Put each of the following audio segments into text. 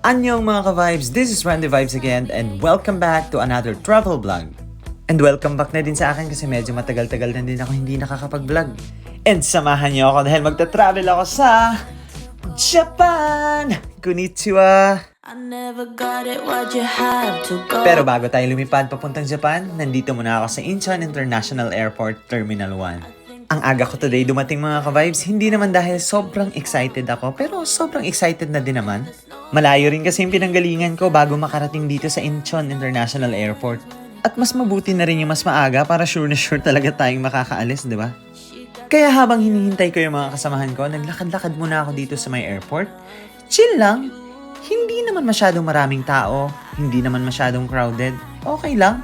Annyeong mga ka-vibes, this is Randy Vibes again and welcome back to another travel vlog. And welcome back na din sa akin kasi medyo matagal-tagal na din ako hindi nakakapag-vlog. And samahan niyo ako dahil magta-travel ako sa Japan! Konnichiwa! I never got it, why'd you have to go? Pero bago tayo lumipad papuntang Japan, nandito muna ako sa Incheon International Airport Terminal 1. Ang aga ko today dumating mga ka-vibes, hindi naman dahil sobrang excited ako, pero sobrang excited na din naman. Malayo rin kasi yung pinanggalingan ko bago makarating dito sa Incheon International Airport. At mas mabuti na rin yung mas maaga para sure na sure talaga tayong makakaalis, di ba? Kaya habang hinihintay ko yung mga kasamahan ko, naglakad-lakad muna ako dito sa may airport. Chill lang. Hindi naman masyadong maraming tao, hindi naman masyadong crowded. Okay lang.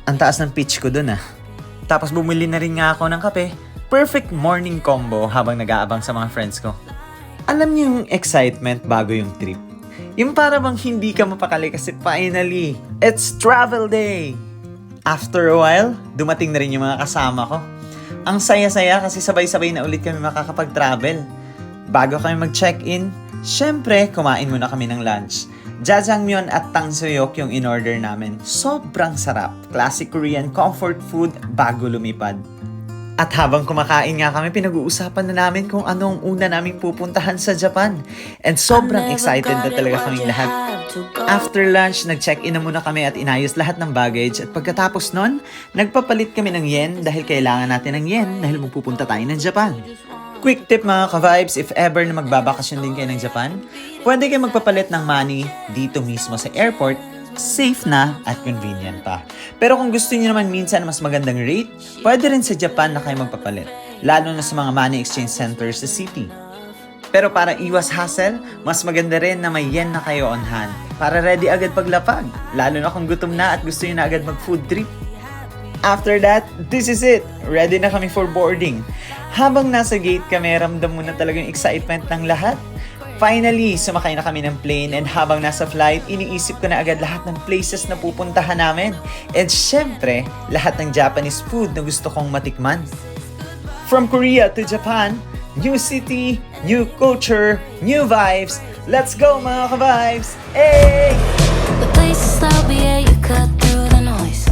Ang taas ng pitch ko dun ah. Tapos bumili na rin nga ako ng kape. Perfect morning combo habang nag-aabang sa mga friends ko. Alam niyo yung excitement bago yung trip? Yung para bang hindi ka mapakali kasi finally, it's travel day! After a while, dumating na rin yung mga kasama ko. Ang saya-saya kasi sabay-sabay na ulit kami makakapag-travel. Bago kami mag-check-in, syempre, kumain muna kami ng lunch. Jjajangmyeon at tangsoyok yung in-order namin. Sobrang sarap. Classic Korean comfort food bago lumipad. At habang kumakain nga kami, pinag-uusapan na namin kung anong una naming pupuntahan sa Japan. And sobrang excited na talaga kaming lahat. After lunch, nag-check-in na muna kami at inayos lahat ng baggage. At pagkatapos nun, nagpapalit kami ng yen dahil kailangan natin ng yen dahil magpupunta tayo ng Japan. Quick tip mga ka-vibes, if ever na magbabakasyon din kayo ng Japan, pwede kayo magpapalit ng money dito mismo sa airport, safe na at convenient pa. Pero kung gusto niyo naman minsan mas magandang rate, pwede rin sa Japan na kayo magpapalit, lalo na sa mga money exchange centers sa city. Pero para iwas hassle, mas maganda rin na may yen na kayo on hand, para ready agad paglapag, lalo na kung gutom na at gusto niyo na agad mag-food trip. After that, this is it. Ready na kami for boarding. Habang nasa gate kami, ramdam mo na talaga yung excitement ng lahat. Finally, sumakay na kami ng plane and habang nasa flight, iniisip ko na agad lahat ng places na pupuntahan namin. And syempre, lahat ng Japanese food na gusto kong matikman. From Korea to Japan, new city, new culture, new vibes. Let's go mga ka-vibes! Hey! The places that we ate, you cut through the noise.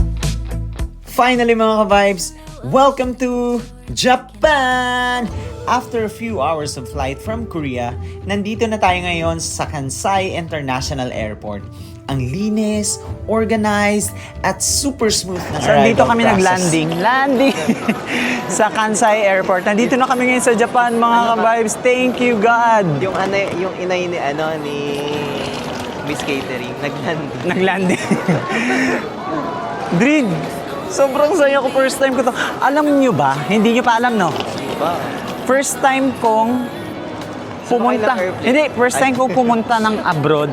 Finally mga ka-vibes, welcome to Japan! After a few hours of flight from Korea, nandito na tayo ngayon sa Kansai International Airport. Ang linis, organized, at super smooth na So, dito arrival kami process. landing sa Kansai Airport. Nandito na kami ngayon sa Japan, mga ka-vibes. Thank you, God! Yung inay ni Miss Catering, naglanding. Naglanding. Drin, sobrang saya ko. First time ko to. Alam nyo ba? Hindi nyo pa alam, no? Diba? First time kong pumunta. Sumakay ng airplane. Hindi, first time kong pumunta ng abroad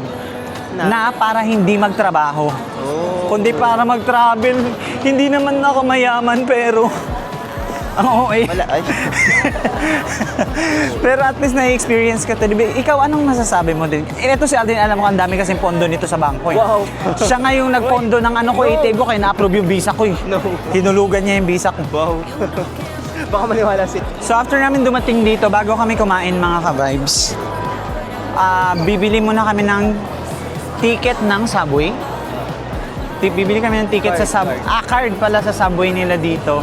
na para hindi magtrabaho. Oh. Kundi para mag-travel. Hindi naman ako mayaman, pero oo eh. Wala, ay. Pero at least na-experience ka to. Diba? Ikaw, anong masasabi mo din? Ito si Aldrin, alam mo, ang dami kasing pondo nito sa bangko. Eh. Wow. Siya nga yung nagpondo ng ano ko, ATM ko, kaya na-approve yung visa ko. Eh. No. Hinulugan niya yung visa ko. Wow. Baka maniwala si... So after namin dumating dito, bago kami kumain mga ka-vibes, bibili muna kami ng ticket ng subway. Bibili kami ng ticket sa subway. Card pala sa subway nila dito.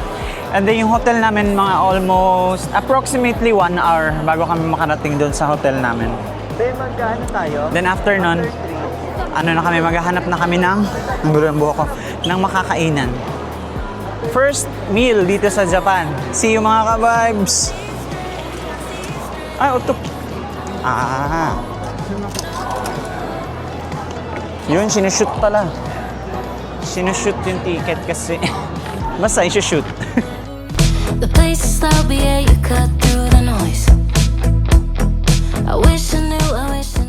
And then yung hotel namin mga almost approximately 1 hour bago kami makarating doon sa hotel namin. Then magkano tayo? Then after nun, ano na kami, maghahanap na kami ng, ang gulo ng buhok ko, ng makakainan. First meal dito sa Japan. See you mga ka-vibes! Ay, utok. Yun, sinushoot pala. Sinushoot yung ticket kasi. Basta, isushoot. The places that we ate, you cut through the noise. I wish I knew what you...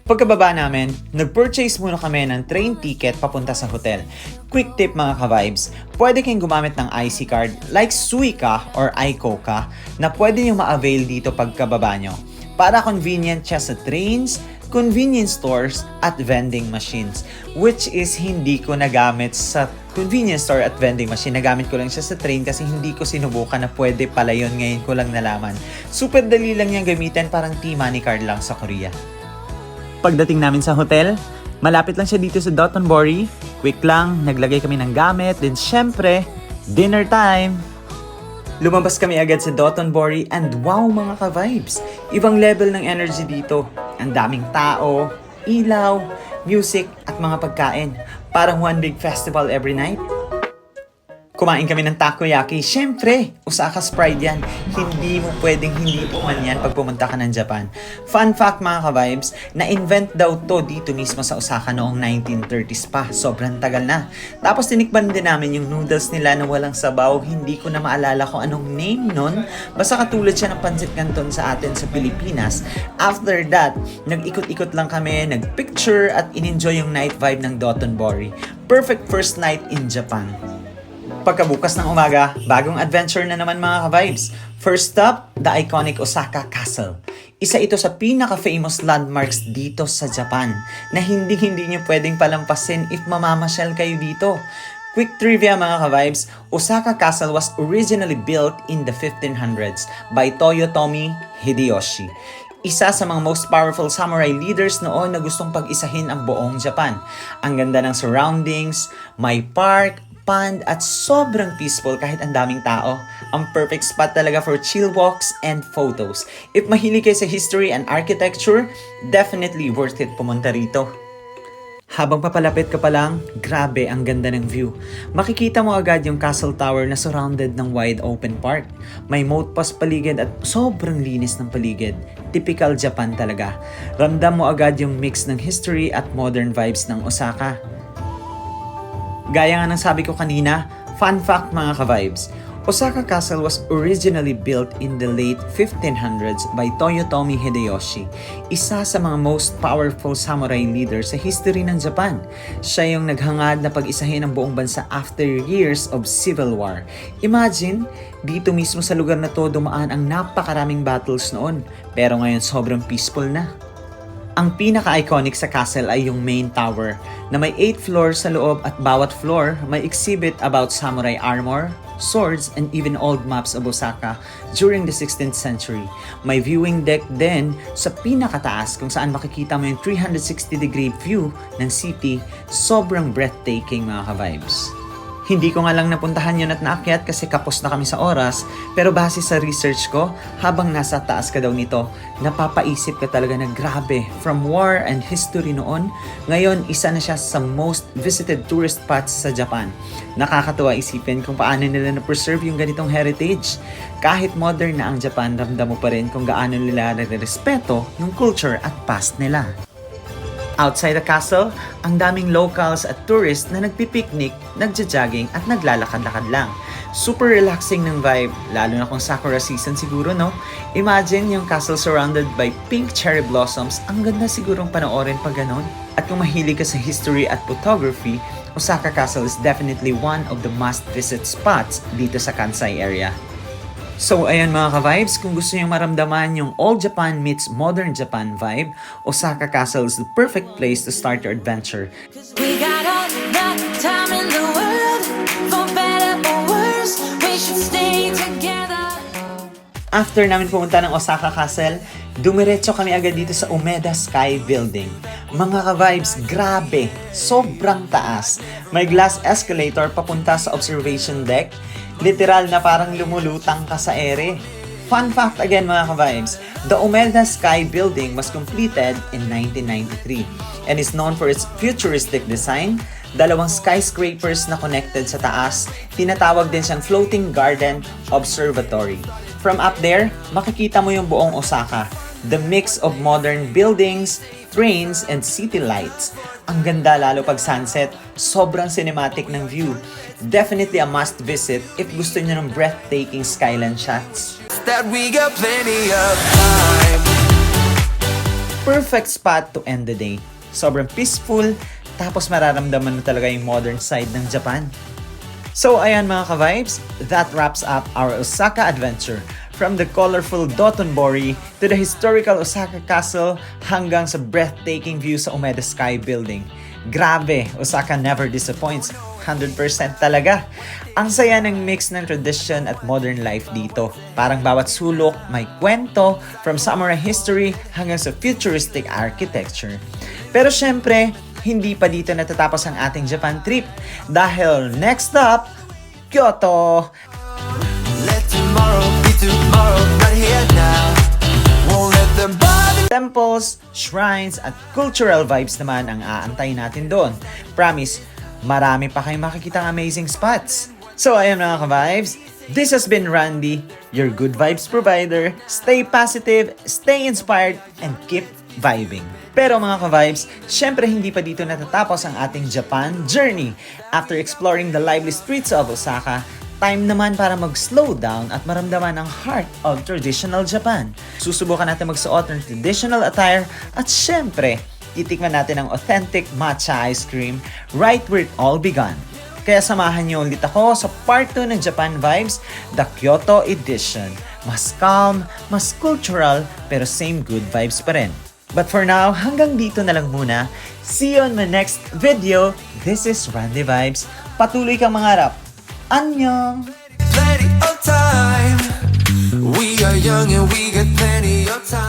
Pagkababa namin, nag-purchase muna kami ng train ticket papunta sa hotel. Quick tip mga ka-vibes, pwede kayong gumamit ng IC card like Suica or iCoca na pwede nyo ma-avail dito pagkababa nyo. Para convenient siya sa trains, convenience stores, at vending machines. Which is hindi ko nagamit sa convenience store at vending machine. Nagamit ko lang siya sa train kasi hindi ko sinubukan na pwede pala yun. Ngayon ko lang nalaman. Super dali lang niyang gamitin, parang T-Money card lang sa Korea. Pagdating namin sa hotel, malapit lang siya dito sa Dotonbori. Quick lang, naglagay kami ng gamit. Then syempre, dinner time! Lumabas kami agad sa Dotonbori and wow mga ka-vibes! Ibang level ng energy dito. Ang daming tao, ilaw, music at mga pagkain. Parang one big festival every night. Kumain kami ng takoyaki. Syempre, Osaka's pride yan. Hindi mo pwedeng hindi tikman yan pag pumunta ka ng Japan. Fun fact mga ka-vibes, na-invent daw to dito mismo sa Osaka noong 1930s pa. Sobrang tagal na. Tapos tinikman din namin yung noodles nila na walang sabaw. Hindi ko na maalala kung anong name nun. Basta katulad siya ng pancit canton sa atin sa Pilipinas. After that, nag-ikot-ikot lang kami, nag-picture at in-enjoy yung night vibe ng Dotonbori. Perfect first night in Japan. Pagkabukas ng umaga, bagong adventure na naman mga ka-vibes. First stop, the iconic Osaka Castle. Isa ito sa pinaka-famous landmarks dito sa Japan na hindi nyo pwedeng palampasin if mamamasyal kayo dito. Quick trivia mga ka-vibes, Osaka Castle was originally built in the 1500s by Toyotomi Hideyoshi. Isa sa mga most powerful samurai leaders noon na gustong pag-isahin ang buong Japan. Ang ganda ng surroundings, may park, pond at sobrang peaceful kahit ang daming tao. Ang perfect spot talaga for chill walks and photos. If mahilig kayo sa history and architecture, definitely worth it pumunta rito. Habang papalapit ka pa lang, grabe ang ganda ng view. Makikita mo agad yung castle tower na surrounded ng wide open park. May moat pa sa paligid at sobrang linis ng paligid. Typical Japan talaga. Ramdam mo agad yung mix ng history at modern vibes ng Osaka. Gaya nga ng sabi ko kanina, fun fact mga ka-vibes, Osaka Castle was originally built in the late 1500s by Toyotomi Hideyoshi, isa sa mga most powerful samurai leader sa history ng Japan. Siya yung naghangad na pag-isahin ang buong bansa after years of civil war. Imagine, dito mismo sa lugar na to dumaan ang napakaraming battles noon, pero ngayon sobrang peaceful na. Ang pinaka-iconic sa castle ay yung main tower na may 8 floors sa loob at bawat floor may exhibit about samurai armor, swords, and even old maps of Osaka during the 16th century. May viewing deck din sa pinakataas kung saan makikita mo yung 360-degree view ng city. Sobrang breathtaking mga ka-vibes. Hindi ko nga lang napuntahan yun at naakyat kasi kapos na kami sa oras, pero base sa research ko, habang nasa taas ka daw nito, napapaisip ka talaga na grabe, from war and history noon, ngayon isa na siya sa most visited tourist spots sa Japan. Nakakatuwa isipin kung paano nila na-preserve yung ganitong heritage. Kahit modern na ang Japan, ramdam mo pa rin kung gaano nila nare-respeto yung culture at past nila. Outside the castle, ang daming locals at tourists na nagpipiknik, nagja-jogging at naglalakad-lakad lang. Super relaxing ng vibe, lalo na kung sakura season siguro, no? Imagine yung castle surrounded by pink cherry blossoms, ang ganda sigurong panoorin pag ganon. At kung mahilig ka sa history at photography, Osaka Castle is definitely one of the must-visit spots dito sa Kansai area. So ayan mga ka-vibes, kung gusto nyo maramdaman yung old Japan meets modern Japan vibe, Osaka Castle is the perfect place to start your adventure. We got all the time in the world, for better or worse, we should stay together. After namin pumunta ng Osaka Castle, dumiretso kami agad dito sa Umeda Sky Building. Mga ka-vibes, grabe, sobrang taas. May glass escalator papunta sa observation deck. Literal na parang lumulutang ka sa ere. Fun fact again mga ka-vibes, the Umeda Sky Building was completed in 1993 and is known for its futuristic design. Dalawang skyscrapers na connected sa taas, tinatawag din siyang Floating Garden Observatory. From up there, makikita mo yung buong Osaka. The mix of modern buildings, trains, and city lights. Ang ganda lalo pag sunset. Sobrang cinematic ng view. Definitely a must visit if gusto niyo ng breathtaking skyline shots. That we got plenty of time. Perfect spot to end the day. Sobrang peaceful, tapos mararamdaman mo talaga yung modern side ng Japan. So ayan mga ka-vibes, that wraps up our Osaka adventure. From the colorful Dotonbori to the historical Osaka Castle hanggang sa breathtaking view sa Umeda Sky Building. Grabe, Osaka never disappoints. 100% talaga. Ang saya ng mix ng tradition at modern life dito. Parang bawat sulok may kwento, from samurai history hanggang sa futuristic architecture. Pero syempre, hindi pa dito natatapos ang ating Japan trip. Dahil next up, Kyoto! Let tomorrow be tomorrow, right here now. Won't let them bother. Temples, shrines, at cultural vibes naman ang aantay natin doon. Promise, marami pa kayong makikitang amazing spots. So ayun mga ka-vibes, this has been Randy, your good vibes provider. Stay positive, stay inspired, and keep vibing. Pero mga ka-vibes, syempre hindi pa dito natatapos ang ating Japan journey. After exploring the lively streets of Osaka, time naman para mag-slow down at maramdaman ang heart of traditional Japan. Susubukan natin magsuot ng traditional attire at syempre, titikman natin ang authentic matcha ice cream right where it all began. Kaya samahan niyo ulit ako sa part 2 ng Japan Vibes, the Kyoto Edition. Mas calm, mas cultural, pero same good vibes pa rin. But for now, hanggang dito na lang muna. See you on my next video. This is Randy Vibes. Patuloy kang mangarap. Annyeong! Plenty of time. We are young and we got plenty of time.